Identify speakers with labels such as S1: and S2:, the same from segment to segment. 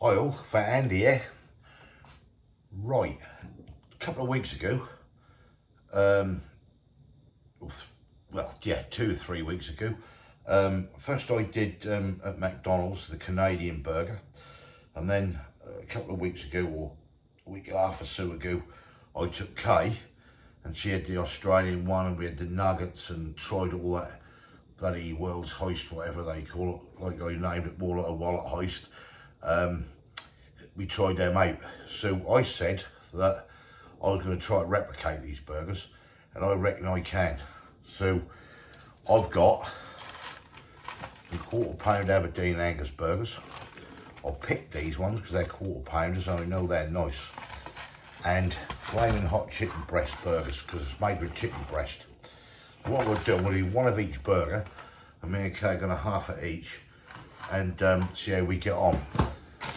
S1: Oil for Andy here. Right, a couple of weeks ago, well, yeah, 2 or 3 weeks ago, first I did at McDonald's the Canadian Burger, and then a couple of weeks ago, or a week and a half or so ago, I took Kay, and she had the Australian one, and we had the nuggets and tried all that bloody World Heist, whatever they call it, like I named it more like a wallet heist. We tried them out. So I said that I was going to try to replicate these burgers, and I reckon I can. So I've got the £1/4 Aberdeen Angus burgers. I picked these ones because they're £1/4 and I know they're nice. And flaming hot chicken breast burgers because it's made with chicken breast. So what we'll do, we'll do one of each burger, and me and Kay are going to half it each, and see how we get on.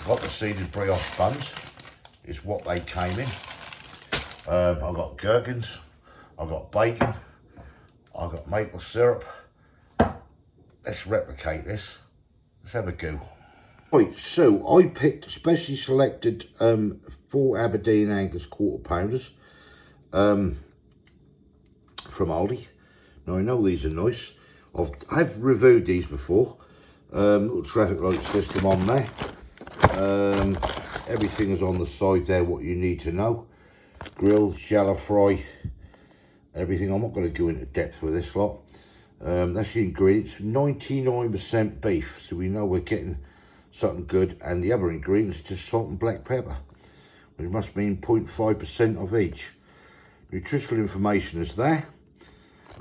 S1: Got the seeded brioche buns, is what they came in. I've got gherkins, I've got bacon, I've got maple syrup. Let's replicate this. Let's have a go. Right, so I picked specially selected 4 Aberdeen Angus £1/4 from Aldi. Now I know these are nice. I've reviewed these before. Little traffic light system on there. Everything is on the side there, what you need to know. Grilled, shallow fry, everything. I'm not going to go into depth with this lot. That's the ingredients. 99% beef, so we know we're getting something good. And the other ingredients is just salt and black pepper, which must mean 0.5% of each. Nutritional information is there,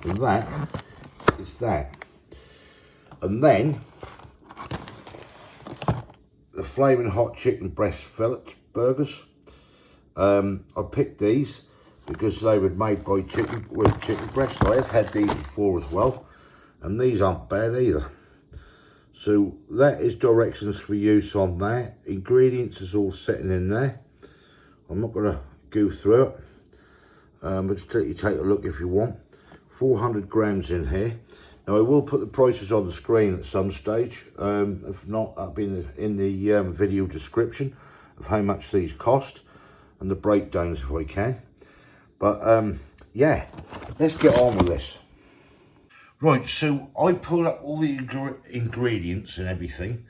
S1: and that is that. And then the flaming hot chicken breast fillet burgers. I picked these because they were made by chicken breast. I have had these before as well, and these aren't bad either. So that is directions for use on there. Ingredients is all sitting in there. I'm not going to go through it, but just let you take a look if you want. 400 grams in here. Now I will put the prices on the screen at some stage. If not, that'll be in the video description of how much these cost and the breakdowns if I can. But yeah, let's get on with this. Right, so I pulled up all the ingredients and everything,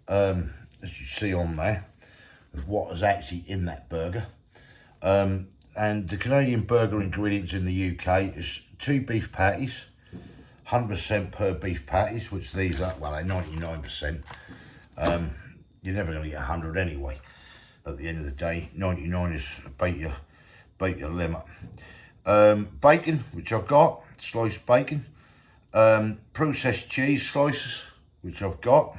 S1: as you see on there, of what is actually in that burger. And the Canadian Burger ingredients in the UK is 2 beef patties, 100% per beef patties, which these are, well, they're 99%. You're never going to get 100 anyway. At the end of the day, 99 is about your limit. Bacon, which I've got, sliced bacon. Processed cheese slices, which I've got.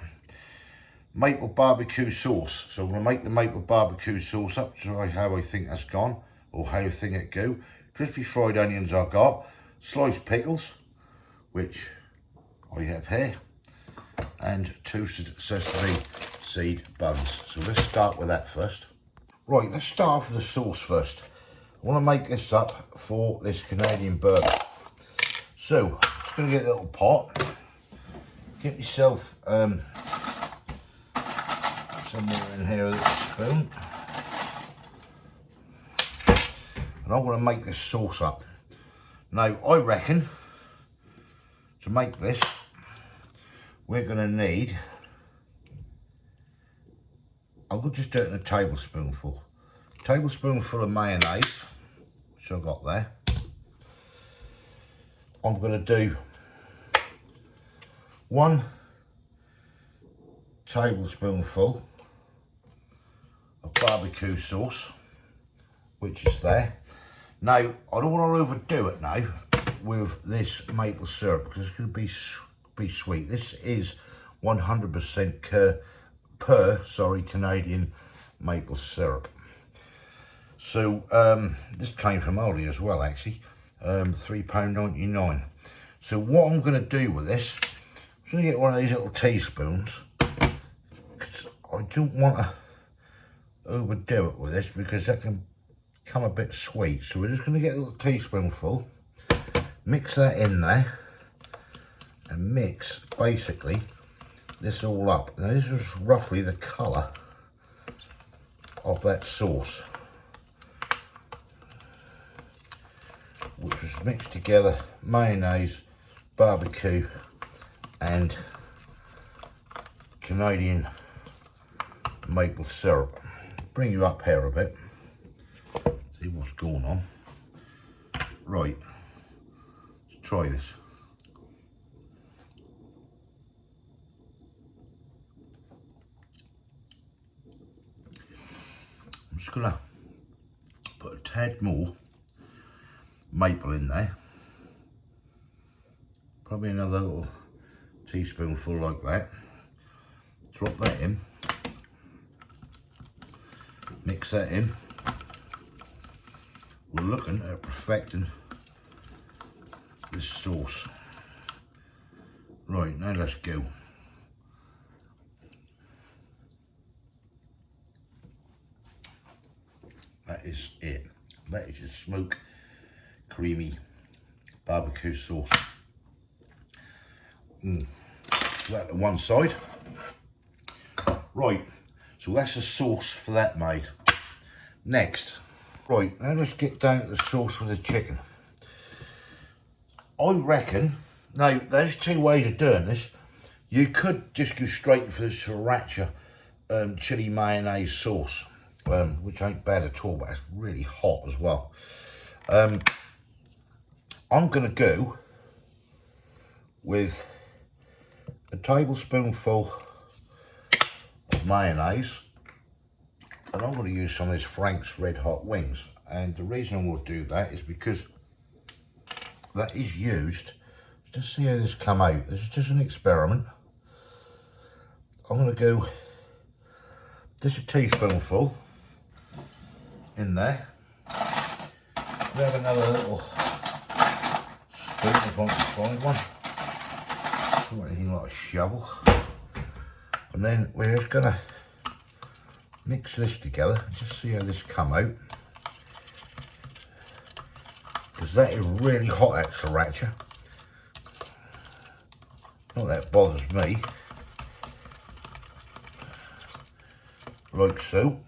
S1: Maple barbecue sauce. So I'm going to make the maple barbecue sauce up, try how I think that's gone, or how I think it go. Crispy fried onions I've got. Sliced pickles, which I have here, and toasted sesame seed buns. So let's start with that first. Right, let's start off with the sauce first. I want to make this up for this Canadian burger. So, just going to get a little pot. Get yourself somewhere in here with a spoon. And I'm going to make this sauce up. Now, I reckon to make this, we're going to need, I'm going to just do it in a tablespoonful. Tablespoonful of mayonnaise, which I've got there. I'm going to do 1 tablespoonful of barbecue sauce, which is there. Now, I don't want to overdo it now with this maple syrup because it's going to be sweet. This is 100% Canadian maple syrup. So this came from Aldi as well, actually. £3.99. So what I'm going to do with this, I'm going to get one of these little teaspoons, because I don't want to overdo it with this because that can become a bit sweet. So we're just going to get a little teaspoonful, mix that in there, and mix basically this all up. Now this is roughly the colour of that sauce, which was mixed together, mayonnaise, barbecue and Canadian maple syrup. Bring you up here a bit, see what's going on. Right, let's try this. I'm just gonna put a tad more maple in there. Probably another little teaspoonful like that. Drop that in. Mix that in. We're looking at perfecting this sauce. Right, now let's go. That is it. That is your smoked creamy barbecue sauce. That to one side. Right, so that's the sauce for that made. Next, right, now let's get down to the sauce for the chicken. I reckon, now there's two ways of doing this. You could just go straight for the sriracha chili mayonnaise sauce, which ain't bad at all, but it's really hot as well. I'm gonna go with a tablespoonful of mayonnaise, and I'm going to use some of this Frank's Red Hot Wings. And the reason I will do that is because that is used to see how this come out. This is just an experiment. I'm going to go just a teaspoonful in there. Grab another little spoon if I can find one. Not anything like a shovel. And then we're just going to mix this together and just see how this come out. Because that is really hot, that sriracha. Not that bothers me. Like so.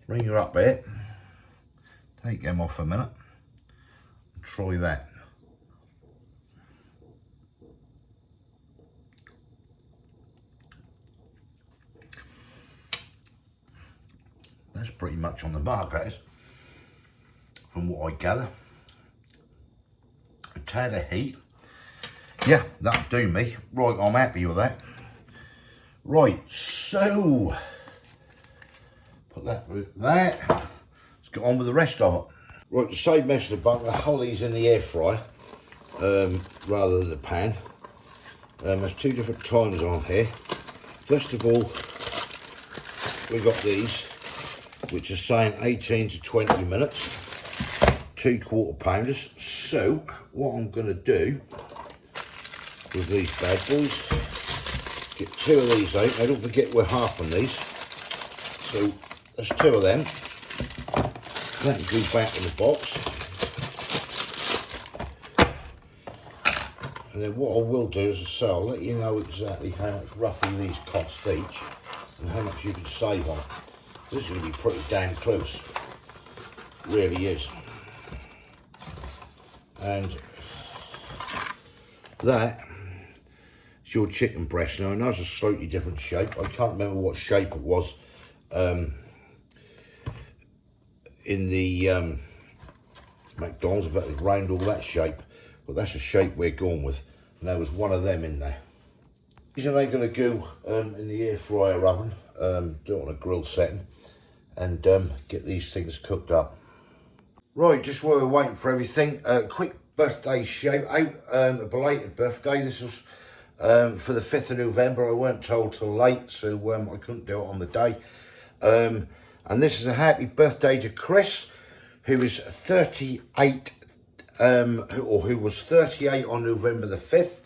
S1: Bring her up there. Take them off a minute. And try that. That's pretty much on the mark, that is, from what I gather. A tad of heat. Yeah, that'll do me. Right, I'm happy with that. Right, so put that with that. Let's get on with the rest of it. Right, to save mess of the bun, I'll hold these in the air fryer rather than the pan. There's two different times on here. First of all, we got these, which are saying 18 to 20 minutes, 2 quarter-pounders. So what I'm going to do with these bad boys, get 2 of these out. Now don't forget we're half on these, so there's 2 of them. That can go back in the box. And then what I will do is, so I'll let you know exactly how much roughly these cost each and how much you can save on. This is going to be pretty damn close, it really is. And that is your chicken breast. Now I know it's a slightly different shape. I can't remember what shape it was in the McDonald's, if it was round or that shape, but that's the shape we're going with. And there was one of them in there. These are going to go in the air fryer oven, do it on a grill setting, and get these things cooked up. Right, just while we're waiting for everything, quick birthday shout out, a belated birthday. This was for the 5th of November. I weren't told till late, so I couldn't do it on the day. And this is a happy birthday to Chris, who is 38, or who was 38 on November the 5th.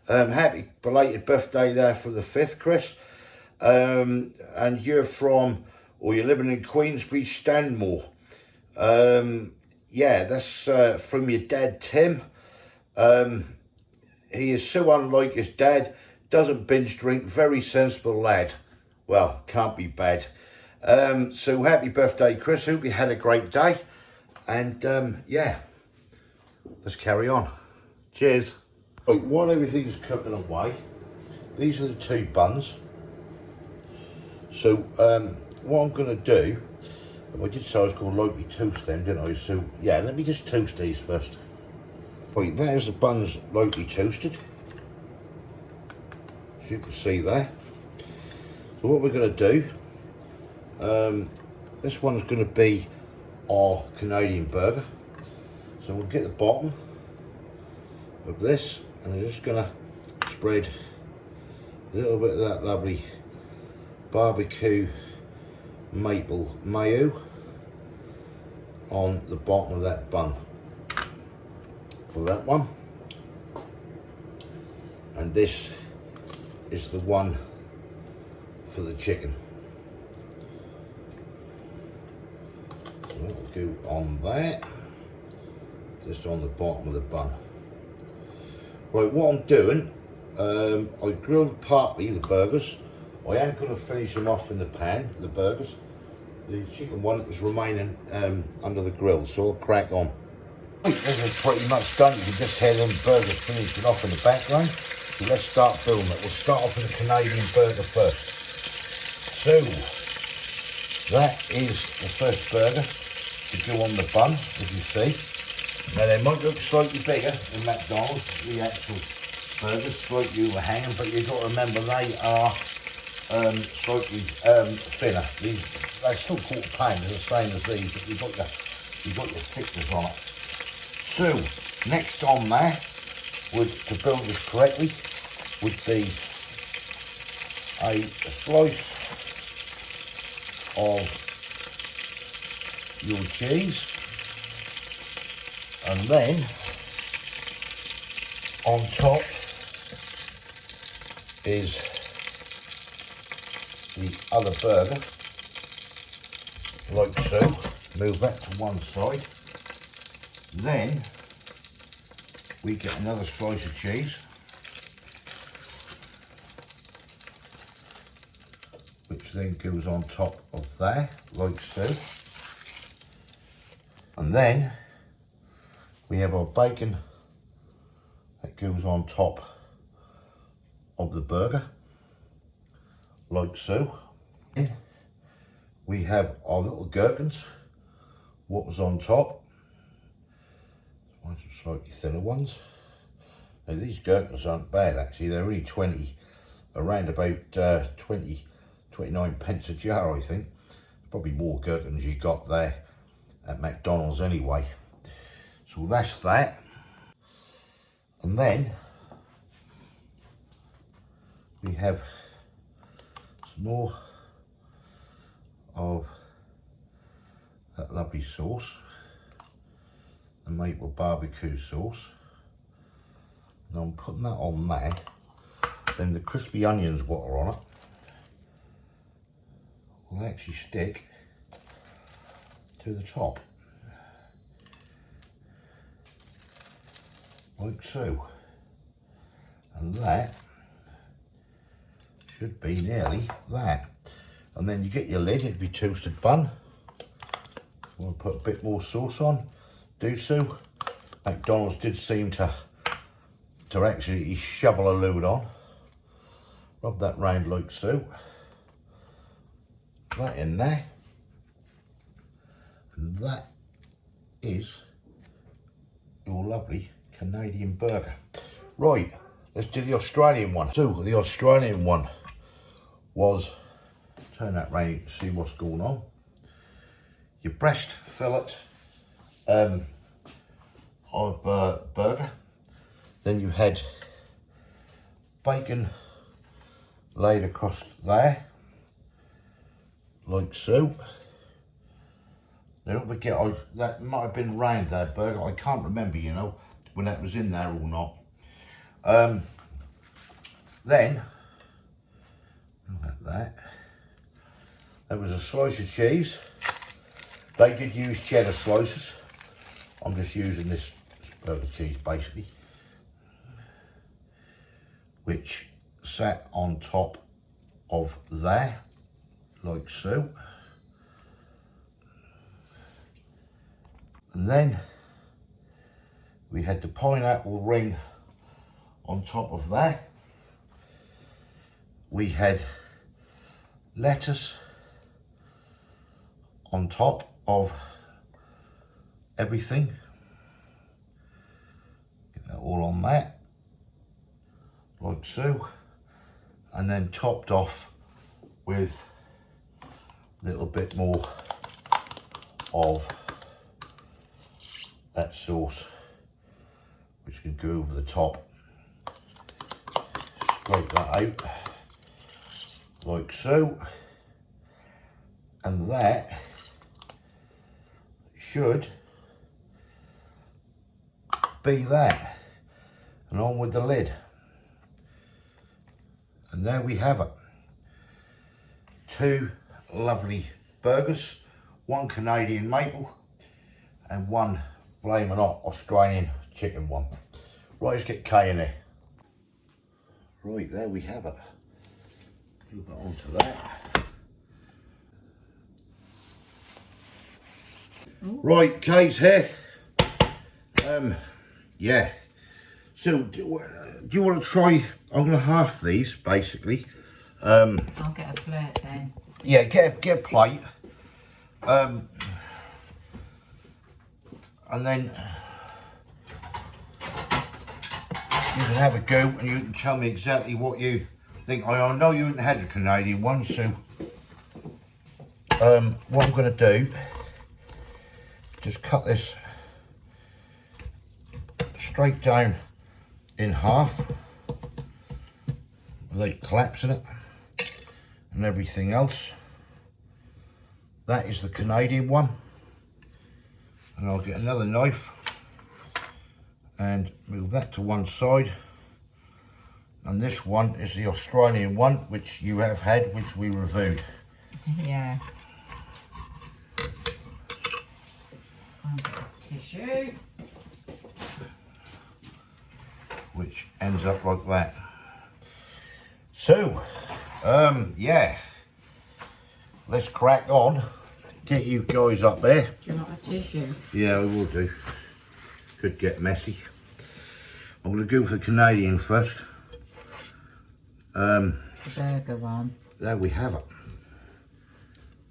S1: Happy belated birthday there for the 5th, Chris. And you're from, or you're living in Queensbury, Stanmore. Yeah, that's from your dad, Tim. He is so unlike his dad, doesn't binge drink, very sensible lad. Well, can't be bad. So happy birthday, Chris. Hope you had a great day. And yeah, let's carry on. Cheers. Right, while everything's cooking away, these are the 2 buns. So what I'm going to do, I did say I was going to lightly toast them, didn't I? So yeah, let me just toast these first. Right, there's the buns lightly toasted, as you can see there. So what we're going to do, this one's going to be our Canadian burger. So we'll get the bottom of this, and I'm just going to spread a little bit of that lovely barbecue maple mayo on the bottom of that bun for that one. And this is the one for the chicken. So that'll go on there, just on the bottom of the bun. Right, what I'm doing, I grilled partly the burgers. I am going to finish them off in the pan, the burgers. The chicken one is remaining under the grill, so I'll crack on. This is pretty much done. You can just hear them burgers finishing off in the background. So let's start building it. We'll start off with the Canadian burger first. So that is the first burger to go on the bun, as you see. Now they might look slightly bigger than McDonald's, the actual burgers, slightly overhanging, but you've got to remember they are slightly thinner. They're still quarter pound, the same as these, but you've got your thickness on it. So next on there, to build this correctly, would be a slice of your cheese, and then on top is the other burger, like so. Move that to one side. Then we get another slice of cheese, which then goes on top of there, like so. And then we have our bacon that goes on top of the burger, like so. Then we have our little gherkins, what was on top. Ones are slightly thinner ones. Now these gherkins aren't bad actually, they're really 20, around about 29 pence a jar I think. Probably more gherkins you got there at McDonald's anyway. So that's that. And then we have some more of that lovely sauce, the maple barbecue sauce. And I'm putting that on there. Then the crispy onions what are on it will actually stick to the top, like so. And that should be nearly that. And then you get your lid, it'd be toasted bun. I'm going to put a bit more sauce on, do so. McDonald's did seem to actually shovel a load on. Rub that round like so. That in there. And that is your lovely Canadian burger. Right, let's do the Australian one. So the Australian one was, turn that round, you can see what's going on. Your breast fillet of burger. Then you had bacon laid across there, like so. Now don't forget, that might have been round that burger. I can't remember, you know, when that was in there or not. Then, look at that. There was a slice of cheese. They did use cheddar slices. I'm just using this burger cheese basically, which sat on top of there, like so. And then we had the pineapple ring on top of that. We had lettuce on top of everything. Get that all on that, like so. And then topped off with a little bit more of that sauce, which can go over the top. Scrape that out, like so. And that should be that. And on with the lid. And there we have it. 2 lovely burgers, 1 Canadian maple and 1 flaming hot Australian chicken one. Right, let's get Kay in there. Right, there we have it. Move that onto that. Ooh. Right, Kay's here. Yeah. So, do you want to try? I'm going to half these, basically.
S2: I'll get a plate then.
S1: Yeah, get a plate. And then you can have a go and you can tell me exactly what you think. I know you haven't had a Canadian one, so what I'm going to do, just cut this straight down in half without collapsing it and everything else. That is the Canadian one, and I'll get another knife and move that to one side, and this one is the Australian one, which you have had, which we reviewed.
S2: Yeah. I'll get a tissue.
S1: Which ends up like that. So, yeah, let's crack on. Get you guys up there.
S2: Do you want a tissue?
S1: Yeah, we will do. Could get messy. I'm going to go for the Canadian first.
S2: The burger one.
S1: There we have it.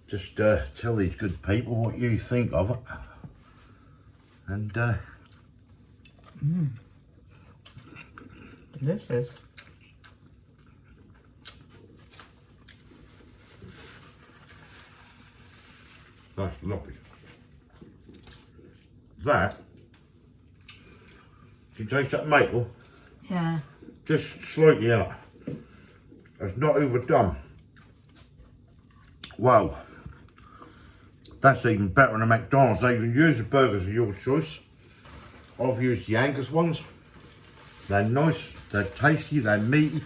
S1: Just tell these good people what you think of it. And
S2: delicious.
S1: That's lovely. That, can you taste that maple?
S2: Yeah.
S1: Just slightly in it. It's not overdone. Wow. That's even better than a McDonald's. Now you can use the burgers of your choice. I've used the Angus ones. They're nice, they're tasty, they're meaty,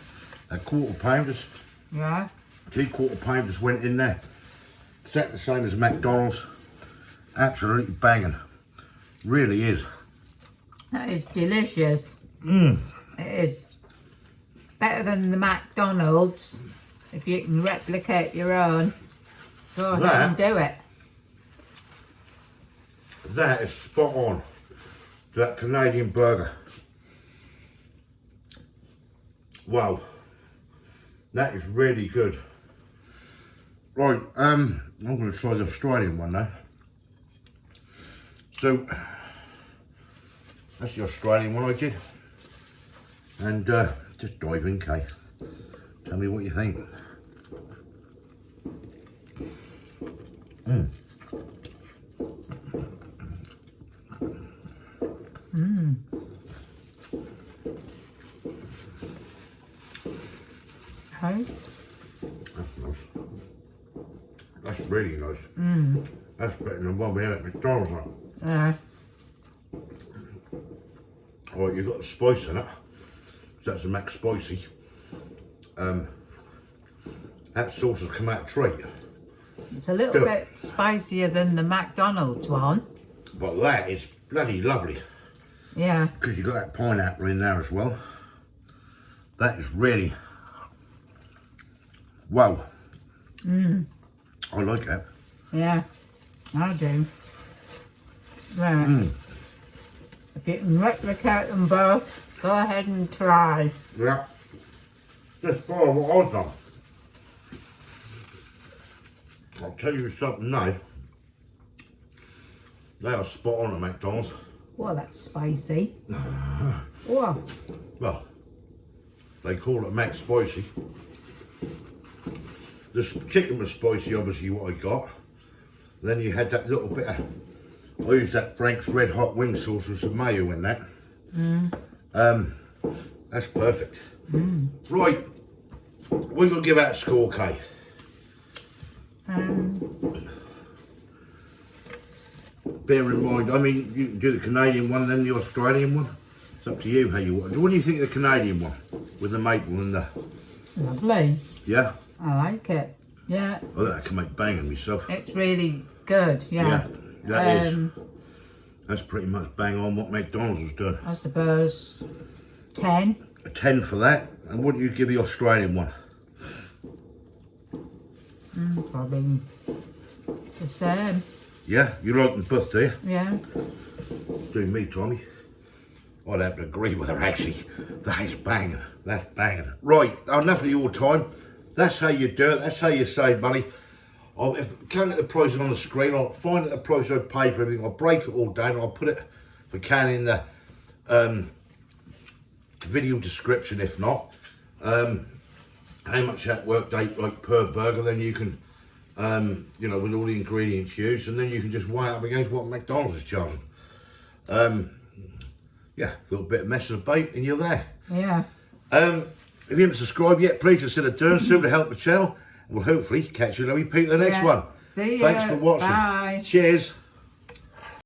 S1: they're quarter pounders.
S2: Yeah.
S1: 2 quarter pounders went in there. Exactly the same as McDonald's. Absolutely banging. Really is.
S2: That is delicious.
S1: Mmm.
S2: It is. Better than the McDonald's. If you can replicate your own, go ahead and do it.
S1: That is spot on. That Canadian burger. Wow. That is really good. Right, I'm going to try the Australian one now. So, that's the Australian one I did. And just dive in, Kay. Tell me what you think. Mmm.
S2: Mmm. Taste?
S1: That's nice. That's really nice.
S2: Mmm.
S1: That's better than one we had at McDonald's.
S2: Yeah.
S1: Alright, you've got the spice in it. So that's a Mac Spicy. That sauce has come out a treat.
S2: It's a little bit spicier than the McDonald's one.
S1: But that is bloody lovely.
S2: Yeah.
S1: Because you've got that pineapple in there as well. That is really... Wow.
S2: Mmm.
S1: I like that.
S2: Yeah, I do. Right. If you can replicate them both, go ahead and try.
S1: Yeah. Just follow what I've done. I'll tell you something now. They are spot on at McDonald's.
S2: Well, that's spicy. Whoa.
S1: Well, they call it Mac Spicy. The chicken was spicy, obviously, what I got. Then you had that little bit of, I used that Frank's Red Hot Wing sauce with some mayo in that. That's perfect. Right, we're going to give out a score, Kay. Bear in mind, I mean, you can do the Canadian one and then the Australian one. It's up to you how you want. What do you think of the Canadian one with the maple and the...
S2: Lovely.
S1: Yeah?
S2: I like it. Yeah.
S1: I think I can make banging myself.
S2: It's really good. Yeah.
S1: That is. That's pretty much bang on what McDonald's was doing.
S2: I suppose 10.
S1: A 10 for that. And what do you give the Australian one?
S2: Probably the same.
S1: Yeah? You like them both, do you?
S2: Yeah.
S1: Do me, Tommy. I'd have to agree with her, actually. That's banging. That's banging. Right, enough of your time. That's how you do it. That's how you save money. If I can't get the prices on the screen, I'll find out the price I pay for everything. I'll break it all down. I'll put it, if I can, in the video description, if not. How much that worked out like per burger, then you can, you know, with all the ingredients used, and then you can just weigh it up against what McDonald's is charging. Yeah, a little bit of messing about and you're there.
S2: Yeah.
S1: If you haven't subscribed yet, please consider doing so to help the channel. We'll hopefully catch you and repeat the next one.
S2: See you.
S1: Thanks for watching.
S2: Bye.
S1: Cheers.